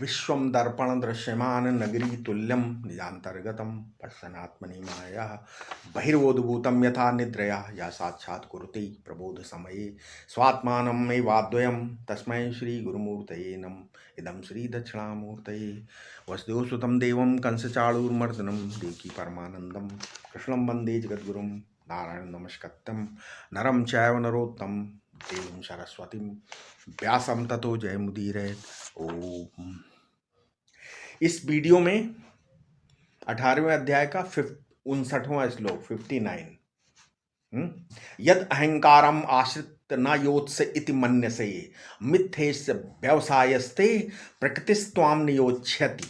विश्वं दर्पण दृश्यमान नगरी तुल्यं निजान्तर्गतं पश्यन्नात्मनि माया बहिर्वोद्भूतं यथा निद्रया या साक्षात् कुरुते प्रबोधसमये स्वात्मानमेवाद्वयं तस्मै श्रीगुरुमूर्तये नमः। इदं श्रीदक्षिणामूर्तये वसुदेवसुतं देवं कंसचाणूरमर्दनं देवकी परमानन्दं कृष्णं वन्दे जगद्गुरुं नारायणं नमस्कृत्यं नरं चैव नरोत्तमं देवीं सरस्वतीं व्यासं ततो जयमुदीरये। ओम। इस वीडियो में 18वें अध्याय का 59वां श्लोक 59 यद अहंकारम आश्रित न योत्स इति मन्यसे मिथ्येस्य व्यवसायस्ते प्रकृतिस्त्वाम नियोच्यति।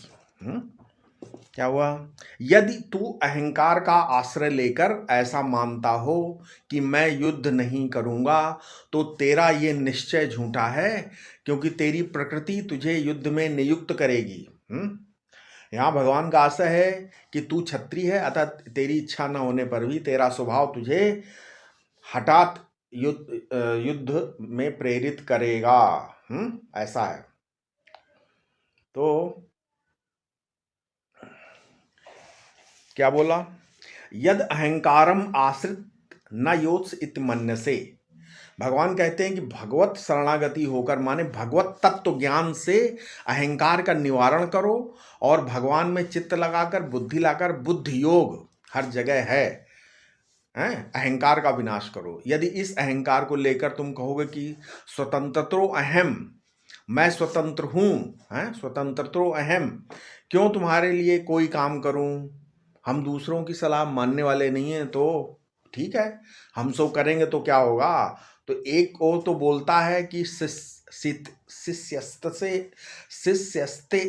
क्या हुआ? यदि तू अहंकार का आश्रय लेकर ऐसा मानता हो कि मैं युद्ध नहीं करूंगा तो तेरा ये निश्चय झूठा है, क्योंकि तेरी प्रकृति तुझे युद्ध में नियुक्त करेगी। यहाँ भगवान का आशय है कि तू क्षत्रिय है, अतः तेरी इच्छा न होने पर भी तेरा स्वभाव तुझे हठात युद्ध में प्रेरित करेगा। ऐसा है। तो क्या बोला? यद अहंकारम आश्रित न योत्स इति मन्यसे। भगवान कहते हैं कि भगवत शरणागति होकर माने भगवत तत्व ज्ञान से अहंकार का निवारण करो और भगवान में चित्त लगाकर बुद्धि लाकर बुद्धि योग हर जगह है, अहंकार का विनाश करो। यदि इस अहंकार को लेकर तुम कहोगे कि स्वतंत्रतो अहम, मैं स्वतंत्र हूँ, स्वतंत्रतो अहम, क्यों तुम्हारे लिए कोई काम करूँ, हम दूसरों की सलाह मानने वाले नहीं हैं, तो ठीक है हम सो करेंगे तो क्या होगा। तो एक और तो बोलता है कि शिष्यस्ते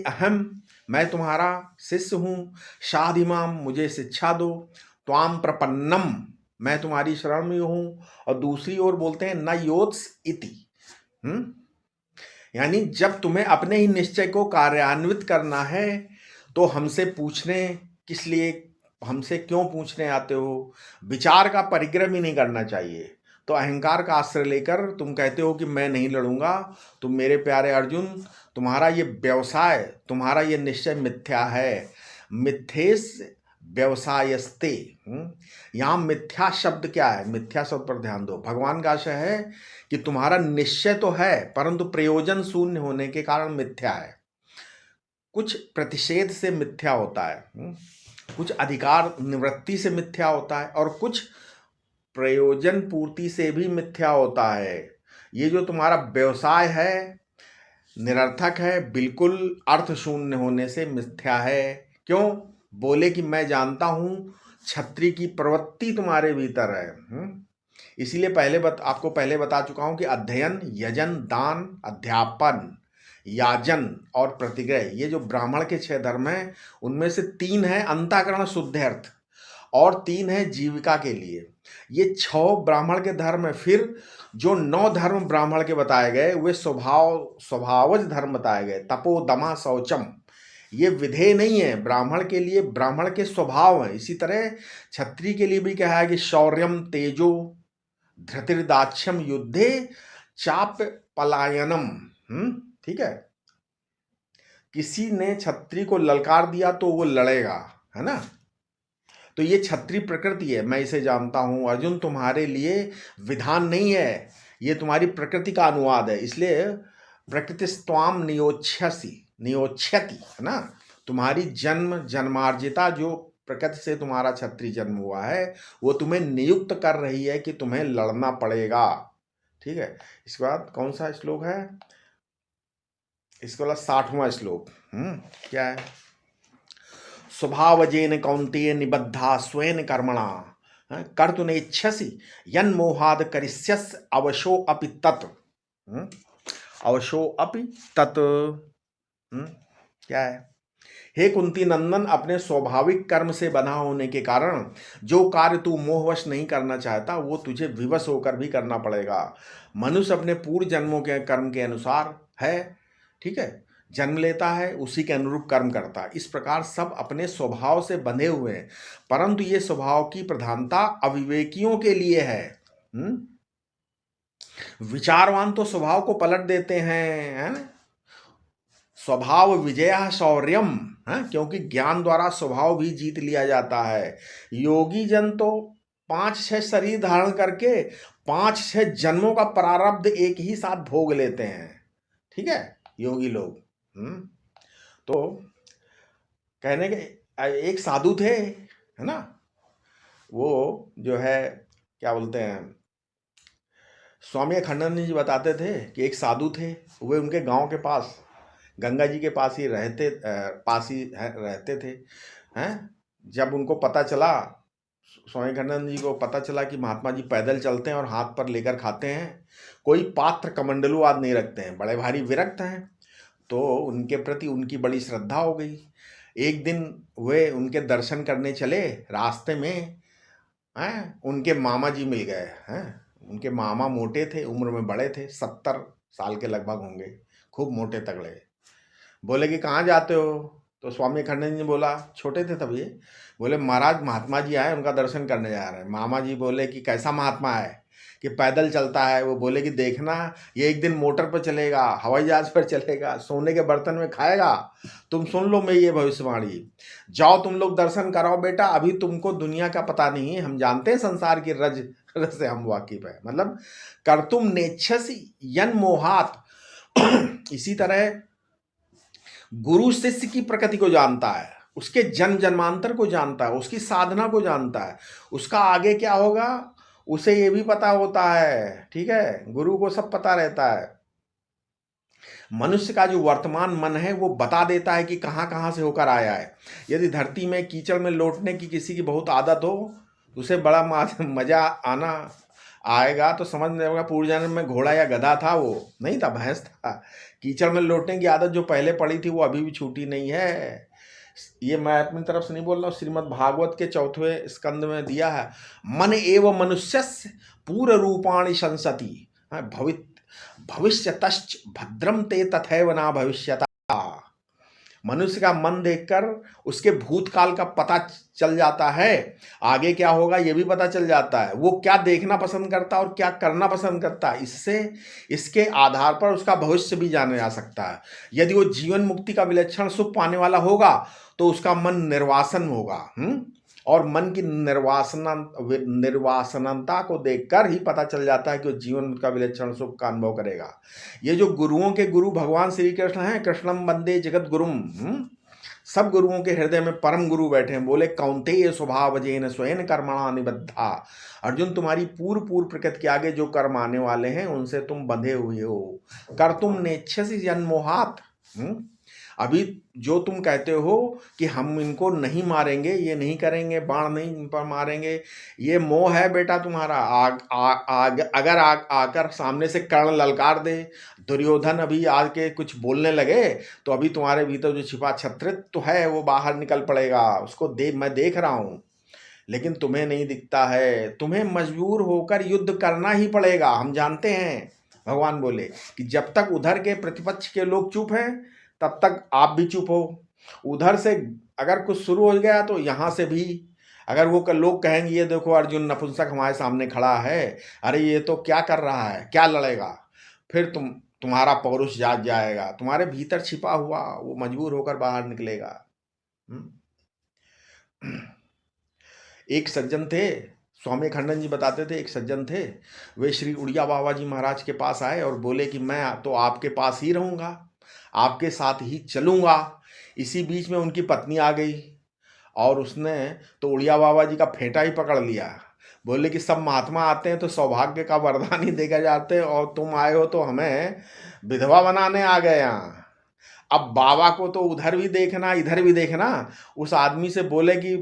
अहम, मैं तुम्हारा शिष्य हूँ, शाधिमाम मुझे शिक्षा दो, त्वाम प्रपन्नम मैं तुम्हारी शरण में हूँ। और दूसरी ओर बोलते हैं न योत्स इति, यानी जब तुम्हें अपने ही निश्चय को कार्यान्वित करना है तो हमसे पूछने किस लिए, हमसे क्यों पूछने आते हो? विचार का परिग्रह भी नहीं करना चाहिए। तो अहंकार का आश्रय लेकर तुम कहते हो कि मैं नहीं लड़ूंगा। तुम मेरे प्यारे अर्जुन, तुम्हारा ये व्यवसाय, तुम्हारा ये निश्चय मिथ्या है। मिथ्येस व्यवसायस्ते। यहाँ मिथ्या शब्द क्या है? मिथ्या शब्द पर ध्यान दो। भगवान का आशय है कि तुम्हारा निश्चय तो है परंतु प्रयोजन शून्य होने के कारण मिथ्या है। कुछ प्रतिषेध से मिथ्या होता है, कुछ अधिकार निवृत्ति से मिथ्या होता है और कुछ प्रयोजन पूर्ति से भी मिथ्या होता है। ये जो तुम्हारा व्यवसाय है निरर्थक है, बिल्कुल अर्थ शून्य होने से मिथ्या है। क्यों? बोले कि मैं जानता हूं क्षत्रिय की प्रवृत्ति तुम्हारे भीतर है। इसीलिए आपको पहले बता चुका हूं कि अध्ययन, यजन, दान, अध्यापन, याजन और प्रतिग्रह, ये जो ब्राह्मण के 6 धर्म हैं उनमें से 3 है अंतःकरण शुद्ध अर्थ और 3 है जीविका के लिए। ये 6 ब्राह्मण के धर्म है। फिर जो 9 धर्म ब्राह्मण के बताए गए वे स्वभावज धर्म बताए गए। तपो दमा शौचम, ये विधेय नहीं है ब्राह्मण के लिए, ब्राह्मण के स्वभाव है। इसी तरह क्षत्रिय के लिए भी कहा है कि शौर्यम तेजो धृतिर्दाक्ष्यम युद्धे चाप पलायनम। ठीक है, किसी ने क्षत्रिय को ललकार दिया तो वो लड़ेगा, है ना। तो ये क्षत्रिय प्रकृति है, मैं इसे जानता हूं। अर्जुन तुम्हारे लिए विधान नहीं है, ये तुम्हारी प्रकृति का अनुवाद है। इसलिए प्रकृति स्वाम नियोच्छति, है ना। तुम्हारी जन्मार्जिता जो प्रकृति से तुम्हारा क्षत्रिय जन्म हुआ है वो तुम्हें नियुक्त कर रही है कि तुम्हें लड़ना पड़ेगा। ठीक है, इसके बाद कौन सा श्लोक है? इसके बाद 60वां श्लोक। क्या है? स्वभावजेन कौन्तेय निबद्धा स्वेन कर्मणा कर्तुनेच्छसि यन्मोहाद करिष्यस् अवशो अपि तत्। अवशो अपि तत् क्या है? हे कुंती नंदन, अपने स्वाभाविक कर्म से बना होने के कारण जो कार्य तू मोहवश नहीं करना चाहता वो तुझे विवश होकर भी करना पड़ेगा। मनुष्य अपने पूर्व जन्मों के कर्म के अनुसार है, ठीक है, जन्म लेता है, उसी के अनुरूप कर्म करता है। इस प्रकार सब अपने स्वभाव से बंधे हुए हैं, परंतु ये स्वभाव की प्रधानता अविवेकियों के लिए है। विचारवान तो स्वभाव को पलट देते हैं, है ना। स्वभाव विजय शौर्यम, है, क्योंकि ज्ञान द्वारा स्वभाव भी जीत लिया जाता है। योगी जन तो 5-6 शरीर धारण करके 5-6 जन्मों का प्रारब्ध एक ही साथ भोग लेते हैं, ठीक है, योगी लोग। तो कहने के एक साधु थे, है ना, वो जो है क्या बोलते हैं, स्वामी अखंडानंद जी बताते थे कि एक साधु थे, वे उनके गांव के पास गंगा जी के पास ही रहते थे, हैं। जब उनको पता चला, स्वामी अखंडानंद जी को पता चला कि महात्मा जी पैदल चलते हैं और हाथ पर लेकर खाते हैं, कोई पात्र कमंडलू आदि नहीं रखते हैं, बड़े भारी विरक्त हैं, तो उनके प्रति उनकी बड़ी श्रद्धा हो गई। एक दिन वे उनके दर्शन करने चले, रास्ते में हैं उनके मामा जी मिल गए हैं। उनके मामा मोटे थे, उम्र में बड़े थे, 70 साल के लगभग होंगे, खूब मोटे तगड़े। बोले कि कहाँ जाते हो? तो स्वामी अखंडानंद जी बोला, छोटे थे तब ये, बोले महाराज महात्मा जी आए, उनका दर्शन करने जा रहे हैं। मामा जी बोले कि कैसा महात्मा है? कि पैदल चलता है। वो बोले कि देखना, ये एक दिन मोटर पर चलेगा, हवाई जहाज पर चलेगा, सोने के बर्तन में खाएगा। तुम सुन लो मैं ये भविष्यवाणी, जाओ तुम लोग दर्शन कराओ बेटा, अभी तुमको दुनिया का पता नहीं है, हम जानते हैं संसार की रज से हम वाकिफ है। मतलब कर्तुम नेच्छसि यन मोहात। इसी तरह गुरु शिष्य की प्रकृति को जानता है, उसके जन्म जन्मांतर को जानता है, उसकी साधना को जानता है, उसका आगे क्या होगा उसे ये भी पता होता है, ठीक है, गुरु को सब पता रहता है। मनुष्य का जो वर्तमान मन है वो बता देता है कि कहाँ कहाँ से होकर आया है। यदि धरती में कीचड़ में लौटने की किसी की बहुत आदत हो, उसे बड़ा मजा आना आएगा, तो समझ नहीं होगा पूर्व जन्म में घोड़ा या गधा था, वो नहीं था, भैंस था। कीचड़ में लौटने की आदत जो पहले पड़ी थी वो अभी भी छूटी नहीं है। ये मैं अपनी तरफ से नहीं बोल रहा हूँ, श्रीमद् भागवत के 4वें स्कंद में दिया है। मन एव मनुष्यस्य पूर्व रूपाणि संसति भविष्यतश्च भद्रम ते तथैव न भविष्यता। मनुष्य का मन देखकर उसके भूतकाल का पता चल जाता है, आगे क्या होगा ये भी पता चल जाता है, वो क्या देखना पसंद करता है और क्या करना पसंद करता है, इससे इसके आधार पर उसका भविष्य भी जाना जा सकता है। यदि वो जीवन मुक्ति का विलक्षण सुख पाने वाला होगा तो उसका मन निर्वासन होगा, और मन की निर्वासनता को देखकर ही पता चल जाता है कि वो जीवन का विलक्षण सुख का अनुभव करेगा। ये जो गुरुओं के गुरु भगवान श्री कृष्ण हैं, कृष्णम वंदे जगत गुरुम, सब गुरुओं के हृदय में परम गुरु बैठे हैं। बोले कौन्तेय स्वभाव जेन स्वयं कर्मणा निबद्धा। अर्जुन, तुम्हारी पूर्व प्रकृति के आगे जो कर्म आने वाले हैं उनसे तुम बंधे हुए हो। कर तुम नेच्छसि जन्मोहात। अभी जो तुम कहते हो कि हम इनको नहीं मारेंगे, ये नहीं करेंगे, बाण नहीं पर मारेंगे, ये मोह है बेटा तुम्हारा। अगर आकर सामने से कर्ण ललकार दे, दुर्योधन अभी आके कुछ बोलने लगे, तो अभी तुम्हारे भीतर जो छिपा छत्रित्व है वो बाहर निकल पड़ेगा। उसको मैं देख रहा हूँ, लेकिन तुम्हें नहीं दिखता है। तुम्हें मजबूर होकर युद्ध करना ही पड़ेगा, हम जानते हैं। भगवान बोले कि जब तक उधर के प्रतिपक्ष के लोग चुप हैं तब तक आप भी चुप हो। उधर से अगर कुछ शुरू हो गया तो यहाँ से भी, अगर वो लोग कहेंगे ये देखो अर्जुन नपुंसक हमारे सामने खड़ा है, अरे ये तो क्या कर रहा है, क्या लड़ेगा, फिर तुम्हारा पौरुष जाग जाएगा, तुम्हारे भीतर छिपा हुआ वो मजबूर होकर बाहर निकलेगा। एक सज्जन थे, स्वामी अखंडानंद जी बताते थे, एक सज्जन थे, वे श्री उड़िया बाबा जी महाराज के पास आए और बोले कि मैं तो आपके पास ही रहूँगा, आपके साथ ही चलूँगा। इसी बीच में उनकी पत्नी आ गई और उसने तो उड़िया बाबा जी का फेंटा ही पकड़ लिया। बोले कि सब महात्मा आते हैं तो सौभाग्य का वरदान ही देकर जाते हैं, और तुम आए हो तो हमें विधवा बनाने आ गए यहाँ। अब बाबा को तो उधर भी देखना इधर भी देखना। उस आदमी से बोले कि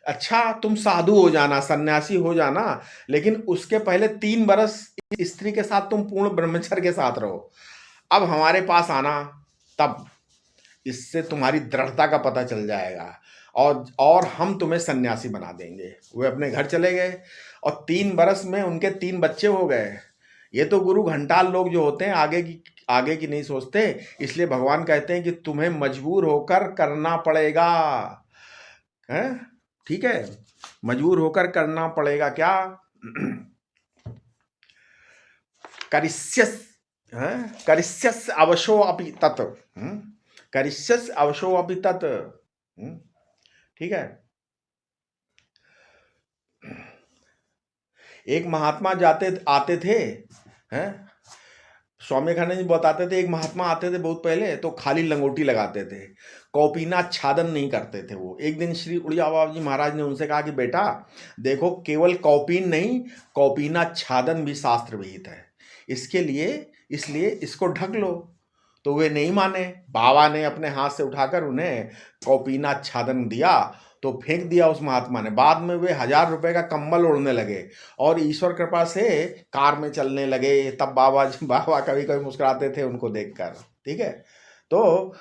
अच्छा तुम साधु हो जाना, सन्यासी हो जाना, लेकिन उसके पहले 3 बरस इस स्त्री के साथ तुम पूर्ण ब्रह्मचर्य के साथ रहो, अब हमारे पास आना, तब इससे तुम्हारी दृढ़ता का पता चल जाएगा और हम तुम्हें सन्यासी बना देंगे। वे अपने घर चले गए और 3 बरस में उनके 3 बच्चे हो गए। ये तो गुरु घंटाल लोग जो होते हैं आगे की नहीं सोचते, इसलिए भगवान कहते हैं कि तुम्हें मजबूर होकर करना पड़ेगा, है, ठीक है, मजबूर होकर करना पड़ेगा। क्या करिष्यस् करिष्यस् अवशो अपि तत्, करिष्यस्य अवशो अपि तत्। ठीक है। एक महात्मा जाते आते थे, हैं, स्वामी विवेकानंद जी बताते थे, एक महात्मा आते थे बहुत पहले, तो खाली लंगोटी लगाते थे, कौपीनाच्छादन नहीं करते थे वो। एक दिन श्री उड़िया बाबा जी महाराज ने उनसे कहा कि बेटा देखो, केवल कौपीन नहीं, कौपीनाच्छादन भी शास्त्र विहित है, इसके लिए इसलिए इसको ढक लो। तो वे नहीं माने। बाबा ने अपने हाथ से उठाकर उन्हें कौपीनाच्छादन दिया, तो फेंक दिया उस महात्मा ने। बाद में वे 1000 रुपए का कंबल ओढ़ने लगे और ईश्वर कृपा से कार में चलने लगे। तब बाबा कभी कभी मुस्कुराते थे उनको देखकर। ठीक है। तो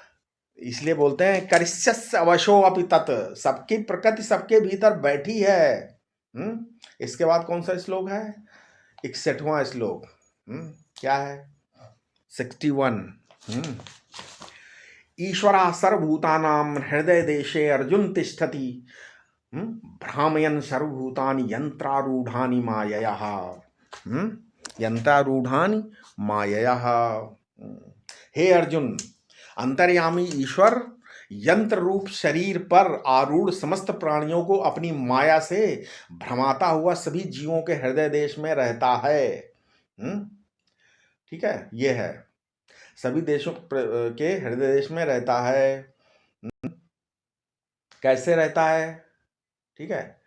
इसलिए बोलते हैं करिष्यस्य अवशो अपि तत्, सबकी प्रकृति सबके भीतर बैठी है। इसके बाद कौन सा श्लोक है? 61वां श्लोक। क्या है? 61। ईश्वरः सर्वभूतानां हृदय देशे अर्जुन तिष्ठति, भ्रामयन् सर्वभूतानि यंत्रारूढ़ानि मायया। यंत्रारूढ़ानि मायया। हे अर्जुन, अंतर्यामी ईश्वर यंत्र रूप शरीर पर आरूढ़ समस्त प्राणियों को अपनी माया से भ्रमाता हुआ सभी जीवों के हृदय देश में रहता है। ठीक है, ये है, सभी देशों के हृदय देश में रहता है। कैसे रहता है? ठीक है।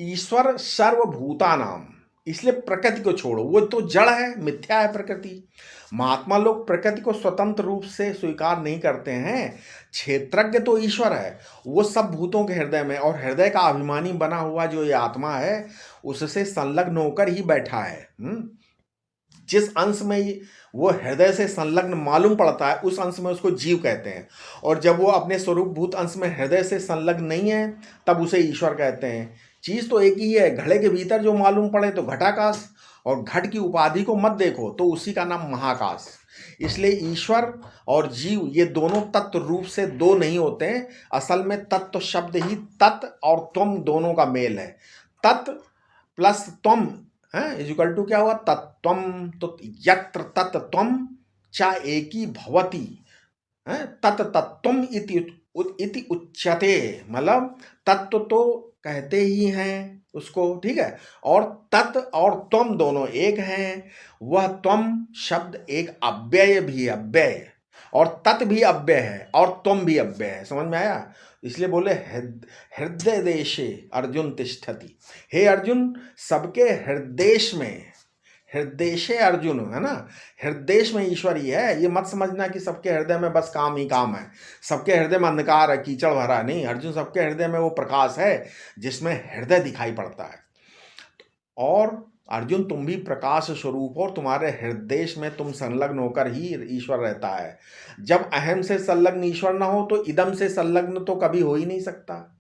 ईश्वर सर्वभूतानाम, इसलिए प्रकृति को छोड़ो, वो तो जड़ है, मिथ्या है प्रकृति। महात्मा लोग प्रकृति को स्वतंत्र रूप से स्वीकार नहीं करते हैं। क्षेत्रज्ञ तो ईश्वर है, वो सब भूतों के हृदय में, और हृदय का अभिमानी बना हुआ जो ये आत्मा है उससे संलग्न होकर ही बैठा है। जिस अंश में वो हृदय से संलग्न मालूम पड़ता है उस अंश में उसको जीव कहते हैं, और जब वो अपने स्वरूप भूत अंश में हृदय से संलग्न नहीं है तब उसे ईश्वर कहते हैं। चीज तो एक ही है, घड़े के भीतर जो मालूम पड़े तो घटाकाश, और घट की उपाधि को मत देखो तो उसी का नाम महाकाश। इसलिए ईश्वर और जीव ये दोनों तत्व रूप से दो नहीं होते हैं। असल में तत्व शब्द ही तत् और तुम दोनों का मेल है। तत् प्लस तुम इक्वल टू क्या हुआ? तत्त्वम। तो यत्र तत्त्वम च एकी भवति, तत् तत्त्वम इति उच्यते। मतलब तत्व तो कहते ही हैं उसको, ठीक है, और तत् और त्वम दोनों एक हैं। वह त्वम शब्द एक अव्यय भी, अव्यय, और तत् भी अव्यय है और त्वम भी अव्यय है। समझ में आया? इसलिए बोले हृदय देशे अर्जुन तिष्ठति। हे अर्जुन, सबके हृदय में, हृदय अर्जुन है ना, हृदय में ईश्वर ही है। ये मत समझना कि सबके हृदय में बस काम ही काम है, सबके हृदय में अंधकार है, कीचड़ भरा नहीं। अर्जुन, सबके हृदय में वो प्रकाश है जिसमें हृदय दिखाई पड़ता है। और अर्जुन, तुम भी प्रकाश स्वरूप हो, तुम्हारे हृदय में तुम संलग्न होकर ही ईश्वर रहता है। जब अहम से संलग्न ईश्वर ना हो तो इदम से संलग्न तो कभी हो ही नहीं सकता।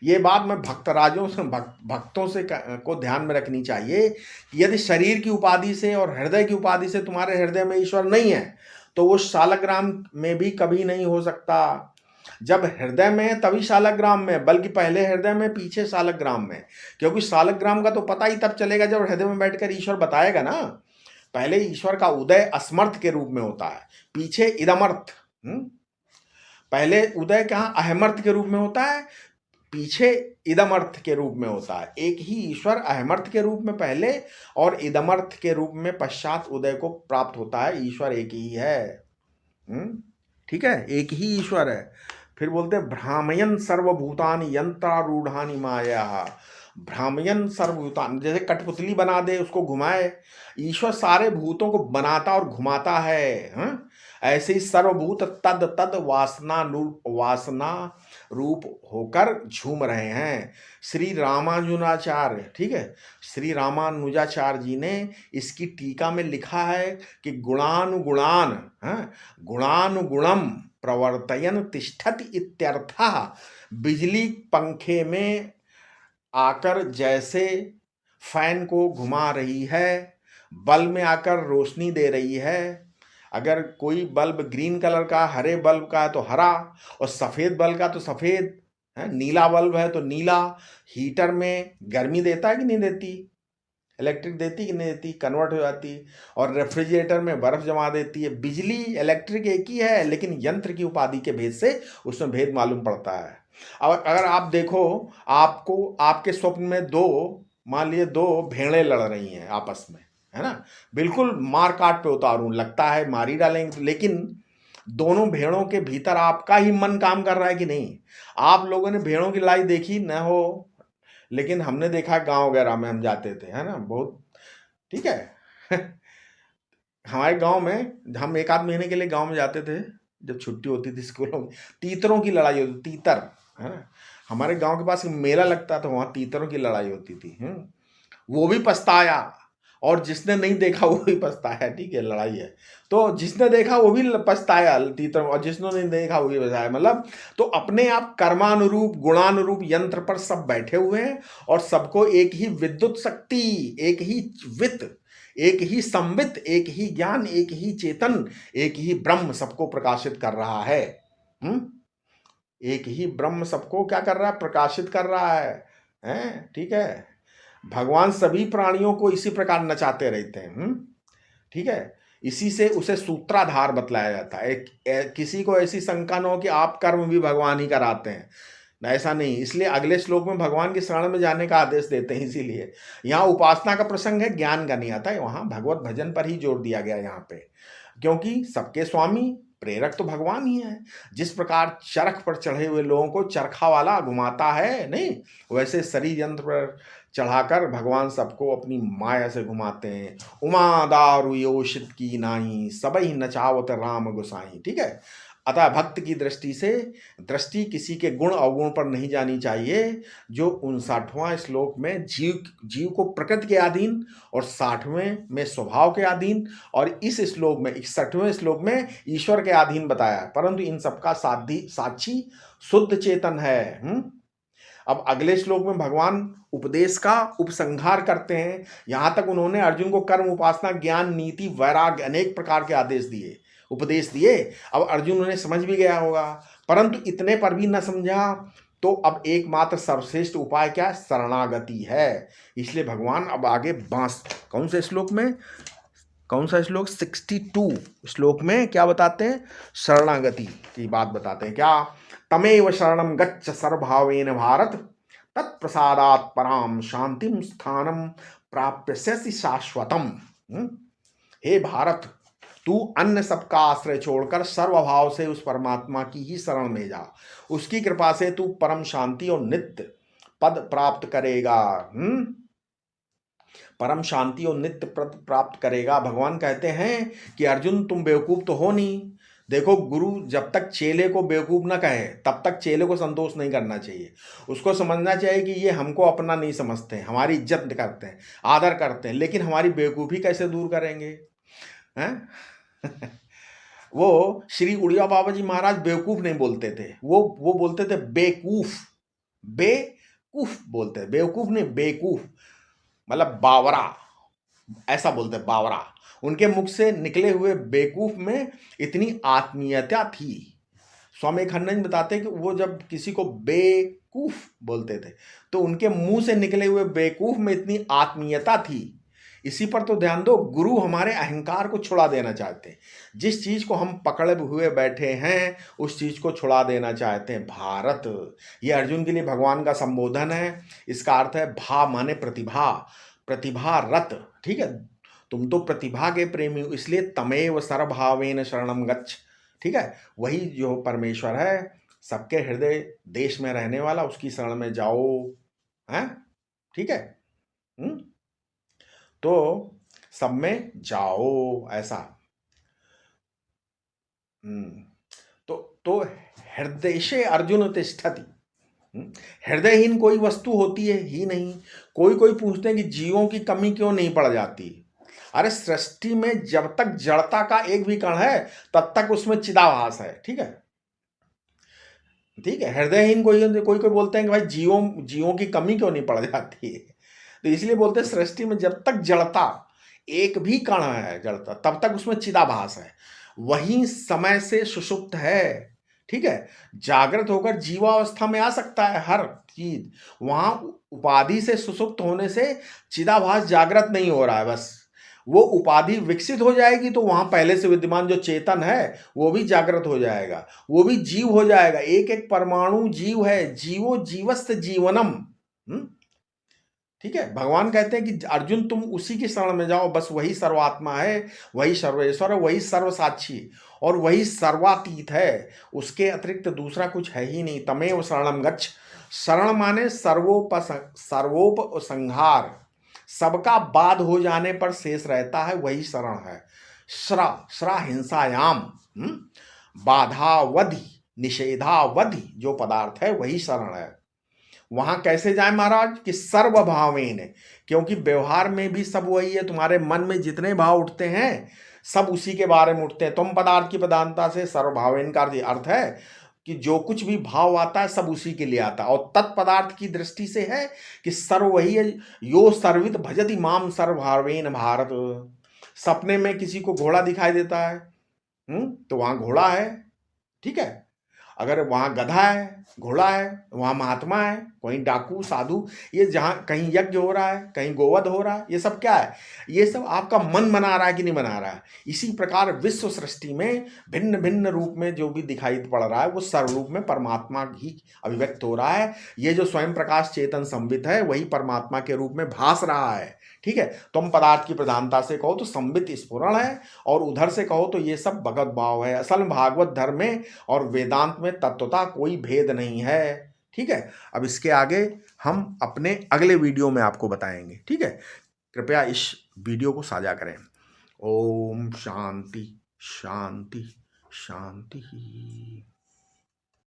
ये बात मैं भक्तराजों से, भक्तों से को ध्यान में रखनी चाहिए कि यदि शरीर की उपाधि से और हृदय की उपाधि से तुम्हारे हृदय में ईश्वर नहीं है तो वो शालग्राम में भी कभी नहीं हो सकता। जब हृदय में है तभी शालग्राम में, बल्कि पहले हृदय में पीछे शालग्राम में। क्योंकि शालग्राम का तो पता ही तब चलेगा जब हृदय में बैठकर ईश्वर बताएगा ना। पहले ईश्वर का उदय असमर्थ के रूप में होता है, पीछे इदमर्थ। पहले उदय कहाँ? अहमर्थ के रूप में होता है, पीछे इदमर्थ के रूप में होता है। एक ही ईश्वर अहमर्थ के रूप में पहले और इदमर्थ के रूप में पश्चात उदय को प्राप्त होता है। ईश्वर एक ही है। ठीक है, एक ही ईश्वर है। फिर बोलते हैं भ्रामयन सर्वभूतानि यंत्रारूढ़ानि माया। भ्रामयन सर्वभूतानि, जैसे कठपुतली बना दे, उसको घुमाए। ईश्वर सारे भूतों को बनाता और घुमाता है। ऐसे ही सर्वभूत तद तद वासना रूप होकर झूम रहे हैं। श्री रामानुजाचार्य, ठीक है, श्री रामानुजाचार्य जी ने इसकी टीका में लिखा है कि गुणानुगुणान गुणानुगुणम प्रवर्तयन तिष्ठति इत्यर्थः। बिजली पंखे में आकर जैसे फैन को घुमा रही है, बल्ब में आकर रोशनी दे रही है। अगर कोई बल्ब ग्रीन कलर का, हरे बल्ब का है तो हरा, और सफ़ेद बल्ब का तो सफ़ेद, नीला बल्ब है तो नीला। हीटर में गर्मी देता है कि नहीं देती? इलेक्ट्रिक देती कि नहीं देती, कन्वर्ट हो जाती। और रेफ्रिजरेटर में बर्फ जमा देती है। बिजली इलेक्ट्रिक एक ही है, लेकिन यंत्र की उपाधि के भेद से उसमें भेद मालूम पड़ता है। अब अगर आप देखो, आपको आपके स्वप्न में दो, मान लिए दो भेड़ें लड़ रही हैं आपस में, है ना, बिल्कुल मार काट पे उतारूं, लगता है मार ही डालेंगे, लेकिन दोनों भेड़ों के भीतर आपका ही मन काम कर रहा है कि नहीं। आप लोगों ने भेड़ों की लड़ाई देखी न हो, लेकिन हमने देखा गांव वगैरह में हम जाते थे, है ना, बहुत, ठीक है। हमारे गांव में हम एक आध महीने के लिए गांव में जाते थे, जब छुट्टी होती थी स्कूलों में, तीतरों की लड़ाई होती, तीतर, है ना, हमारे गांव के पास एक मेला लगता था, वहां तीतरों की लड़ाई होती थी। वो भी पछताया, और जिसने नहीं देखा वो भी पछताया, ठीक है, लड़ाई है। तो जिसने देखा वो भी पछताया तीतर, और जिसने नहीं देखा वो भी पछताया, मतलब तो अपने आप कर्मानुरूप गुणानुरूप यंत्र पर सब बैठे हुए हैं, और सबको एक ही विद्युत शक्ति, एक ही वित्त, एक ही संवित, एक ही ज्ञान, एक ही चेतन, एक ही ब्रह्म सबको प्रकाशित कर रहा है। एक ही ब्रह्म सबको क्या कर रहा है, प्रकाशित कर रहा है, ठीक है। भगवान सभी प्राणियों को इसी प्रकार नचाते रहते हैं, ठीक है। इसी से उसे सूत्राधार बतलाया जाता है। किसी को ऐसी शंका न हो कि आप कर्म भी भगवान ही कराते हैं, ऐसा नहीं। इसलिए अगले श्लोक में भगवान की शरण में जाने का आदेश देते हैं। इसीलिए यहाँ उपासना का प्रसंग है, ज्ञान का नहीं आता है, वहां भगवत भजन पर ही जोर दिया गया यहाँ पे, क्योंकि सबके स्वामी प्रेरक तो भगवान ही है। जिस प्रकार चरख पर चढ़े हुए लोगों को चरखा वाला घुमाता है, नहीं, वैसे शरीर यंत्र पर चढ़ाकर भगवान सबको अपनी माया से घुमाते हैं। उमा दारु योषित की नाही, सबई नचावत राम गोसाई, ठीक है। अतः भक्त की दृष्टि से, दृष्टि किसी के गुण अवगुण पर नहीं जानी चाहिए। जो 59वां श्लोक में जीव को प्रकृति के अधीन, और 60वें में स्वभाव के अधीन, और इस श्लोक में 61वें श्लोक में ईश्वर के अधीन बताया है, परंतु इन सबका साक्षी शुद्ध चेतन है। अब अगले श्लोक में भगवान उपदेश का उपसंहार करते हैं। यहां तक उन्होंने अर्जुन को कर्म, उपासना, ज्ञान, नीति, वैराग्य, अनेक प्रकार के आदेश दिए, उपदेश दिए। अब अर्जुन उन्हें समझ भी गया होगा, परंतु इतने पर भी न समझा, तो अब एकमात्र सर्वश्रेष्ठ उपाय क्या है, शरणागति है। इसलिए भगवान अब आगे कौन से श्लोक में, कौन सा श्लोक, 62 श्लोक में क्या बताते हैं, शरणागति की बात बताते हैं। क्या, तमेव शरणम गच्छ सर्वभावेन भारत, तत्प्रसादात् पराम शांतिम स्थानम प्राप्स्यसि शाश्वतम। हे भारत, तू अन्य सबका आश्रय छोड़कर सर्वभाव से उस परमात्मा की ही शरण में जा। उसकी कृपा से तू परम शांति और नित्य पद प्राप्त करेगा। परम शांति और नित्य पद प्राप्त करेगा। भगवान कहते हैं कि अर्जुन, तुम बेवकूफ तो हो नहीं। देखो, गुरु जब तक चेले को बेवकूफ ना कहे, तब तक चेले को संतोष नहीं करना चाहिए। उसको समझना चाहिए कि ये हमको अपना नहीं समझते हैं, हमारी इज्जत करते हैं, आदर करते हैं, लेकिन हमारी बेवकूफ़ी कैसे दूर करेंगे, हैं? वो श्री उड़िया बाबा जी महाराज बेवकूफ नहीं बोलते थे, वो बोलते थे बेकूफ। बेकूफ बोलते हैं, बेवकूफ नहीं, बेकूफ मतलब बावरा, ऐसा बोलते, बावरा। उनके मुख से निकले हुए बेकूफ में इतनी आत्मीयता थी। स्वामी खन्ना बताते हैं कि वो जब किसी को बेकूफ बोलते थे, तो उनके मुंह से निकले हुए बेकूफ में इतनी आत्मीयता थी। इसी पर तो ध्यान दो, गुरु हमारे अहंकार को छुड़ा देना चाहते हैं। जिस चीज को हम पकड़े हुए बैठे हैं, उस चीज को छुड़ा देना चाहते हैं। भारत, ये अर्जुन के लिए भगवान का संबोधन है। इसका अर्थ है भा माने प्रतिभा, प्रतिभा रत, ठीक है। तुम तो प्रतिभा के प्रेमी हो, इसलिए तमेव सर्वभावेन शरणम गच्छ, ठीक है। वही जो परमेश्वर है, सबके हृदय देश में रहने वाला, उसकी शरण में जाओ, हैं, ठीक है। तो सब में जाओ, ऐसा। तो हृदय से अर्जुन तिष्ठति। हृदयहीन कोई वस्तु होती है ही नहीं। कोई पूछते हैं कि जीवों की कमी क्यों नहीं पड़ जाती। अरे सृष्टि में जब तक जड़ता का एक भी कण है, तब तक उसमें चिदाभास है, ठीक है, ठीक है। हृदयहीन कोई बोलते हैं कि भाई जीवों की कमी क्यों नहीं पड़ जाती है। तो इसलिए बोलते हैं सृष्टि में जब तक जड़ता एक भी कण है, जड़ता, तब तक उसमें चिदाभास है। वही समय से सुषुप्त है, ठीक है, जागृत होकर जीवावस्था में आ सकता है हर चीज। वहां उपाधि से सुसुप्त होने से चिदाभास जागृत नहीं हो रहा है, बस वो उपाधि विकसित हो जाएगी तो वहां पहले से विद्यमान जो चेतन है वो भी जागृत हो जाएगा, वो भी जीव हो जाएगा। एक एक परमाणु जीव है, जीवो जीवस्त जीवनम। ठीक है, भगवान कहते हैं कि अर्जुन तुम उसी की शरण में जाओ, बस वही सर्वात्मा है, वही सर्वेश्वर है, वही सर्वसाक्षी और वही सर्वातीत है, उसके अतिरिक्त दूसरा कुछ है ही नहीं। तमेव शरणम गच्छ। शरण माने सर्वोपसंहार, सबका बाध हो जाने पर शेष रहता है, वही शरण है। श्रा हिंसायाम, बाधावधि निषेधावधि जो पदार्थ है वही शरण है। वहां कैसे जाए महाराज कि सर्वभावेन, क्योंकि व्यवहार में भी सब वही है। तुम्हारे मन में जितने भाव उठते हैं सब उसी के बारे में उठते हैं। तुम पदार्थ की प्रधानता से सर्वभावेन का अर्थ है कि जो कुछ भी भाव आता है सब उसी के लिए आता है। और तत्पदार्थ की दृष्टि से है कि सर्व वही है। यो सर्वित भजति माम सर्वभावेन भारत। सपने में किसी को घोड़ा दिखाई देता है, तो वहां घोड़ा है, ठीक है। अगर वहां गधा है, घोड़ा है, वहां महात्मा है, कहीं डाकू साधु, ये जहां कहीं यज्ञ हो रहा है, कहीं गोवध हो रहा है, ये सब क्या है? ये सब आपका मन बना रहा है कि नहीं बना रहा है। इसी प्रकार विश्व सृष्टि में भिन्न भिन्न रूप में जो भी दिखाई पड़ रहा है वो सर्वरूप में परमात्मा ही अभिव्यक्त हो रहा है। ये जो स्वयं प्रकाश चेतन संवित है वही परमात्मा के रूप में भास रहा है, ठीक है। तुम पदार्थ की प्रधानता से कहो तो संवित स्फुरण है, और उधर से कहो तो ये सब भगवत भाव है। असल में भागवत धर्म में और वेदांत में तत्वता कोई भेद नहीं है, ठीक है। अब इसके आगे हम अपने अगले वीडियो में आपको बताएंगे, ठीक है। कृपया इस वीडियो को साझा करें। ओम शांति शांति शांति।